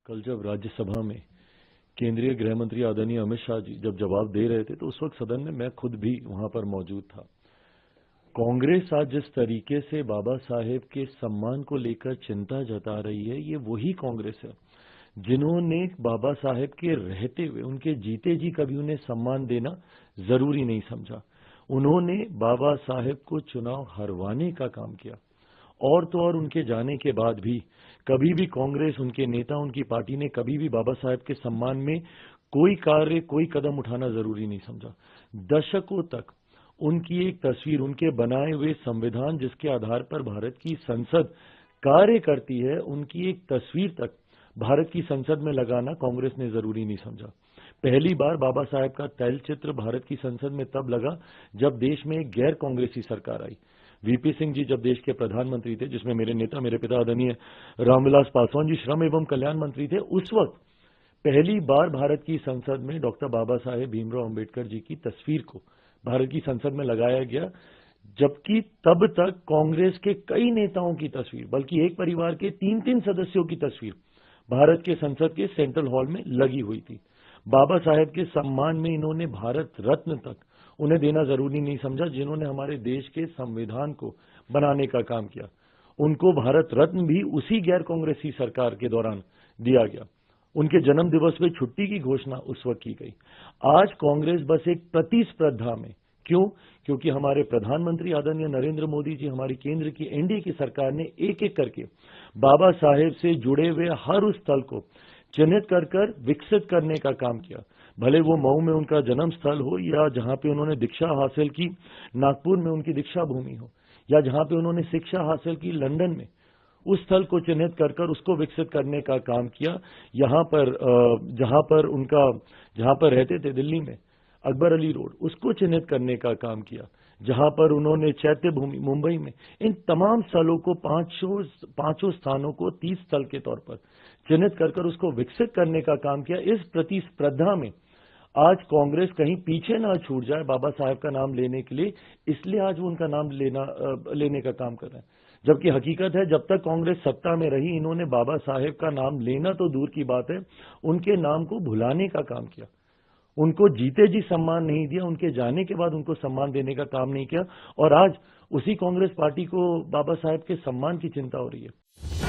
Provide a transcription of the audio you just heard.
कल जब राज्यसभा में केंद्रीय गृह मंत्री आदरणीय अमित शाह जी जब जवाब दे रहे थे तो उस वक्त सदन में मैं खुद भी वहां पर मौजूद था। कांग्रेस आज जिस तरीके से बाबा साहेब के सम्मान को लेकर चिंता जता रही है, ये वही कांग्रेस है जिन्होंने बाबा साहेब के रहते हुए, उनके जीते जी कभी उन्हें सम्मान देना जरूरी नहीं समझा। उन्होंने बाबा साहेब को चुनाव हरवाने का काम किया और तो और उनके जाने के बाद भी कभी भी कांग्रेस, उनके नेता, उनकी पार्टी ने कभी भी बाबा साहेब के सम्मान में कोई कार्य, कोई कदम उठाना जरूरी नहीं समझा। दशकों तक उनकी एक तस्वीर, उनके बनाए हुए संविधान जिसके आधार पर भारत की संसद कार्य करती है, उनकी एक तस्वीर तक भारत की संसद में लगाना कांग्रेस ने जरूरी नहीं समझा। पहली बार बाबा साहेब का तैलचित्र भारत की संसद में तब लगा जब देश में एक गैर कांग्रेसी सरकार आई। वीपी सिंह जी जब देश के प्रधानमंत्री थे, जिसमें मेरे नेता, मेरे पिता आदरणीय रामविलास पासवान जी श्रम एवं कल्याण मंत्री थे, उस वक्त पहली बार भारत की संसद में डॉक्टर बाबा साहेब भीमराव अंबेडकर जी की तस्वीर को भारत की संसद में लगाया गया, जबकि तब तक कांग्रेस के कई नेताओं की तस्वीर, बल्कि एक परिवार के 3-3 सदस्यों की तस्वीर भारत के संसद के सेंट्रल हॉल में लगी हुई थी। बाबा साहेब के सम्मान में इन्होंने भारत रत्न तक उन्हें देना जरूरी नहीं समझा, जिन्होंने हमारे देश के संविधान को बनाने का काम किया। उनको भारत रत्न भी उसी गैर कांग्रेसी सरकार के दौरान दिया गया। उनके जन्म दिवस पे छुट्टी की घोषणा उस वक्त की गई। आज कांग्रेस बस एक प्रतिस्पर्धा में, क्यों? क्योंकि हमारे प्रधानमंत्री आदरणीय नरेंद्र मोदी जी, हमारी केंद्र की एनडीए की सरकार ने एक एक करके बाबा साहेब से जुड़े हुए हर उस स्थल को चिन्हित कर विकसित करने का काम किया। भले वो मऊ में उनका जन्म स्थल हो, या जहां पे उन्होंने दीक्षा हासिल की नागपुर में उनकी दीक्षा भूमि हो, या जहां पे उन्होंने शिक्षा हासिल की लंदन में, उस स्थल को चिन्हित कर उसको विकसित करने का काम किया। यहाँ पर जहां पर रहते थे दिल्ली में अकबर अली रोड, उसको चिन्हित करने का काम किया। जहां पर उन्होंने चैत्य भूमि मुंबई में, इन तमाम स्थलों को, पांचों स्थानों को 30 स्थल के तौर पर चिन्हित कर उसको विकसित करने का काम किया। इस प्रतिस्पर्धा में आज कांग्रेस कहीं पीछे ना छूट जाए बाबा साहेब का नाम लेने के लिए, इसलिए आज वो उनका नाम लेने का काम कर रहे हैं। जबकि हकीकत है, जब तक कांग्रेस सत्ता में रही, इन्होंने बाबा साहेब का नाम लेना तो दूर की बात है, उनके नाम को भुलाने का काम किया। उनको जीते जी सम्मान नहीं दिया, उनके जाने के बाद उनको सम्मान देने का काम नहीं किया, और आज उसी कांग्रेस पार्टी को बाबा साहेब के सम्मान की चिंता हो रही है।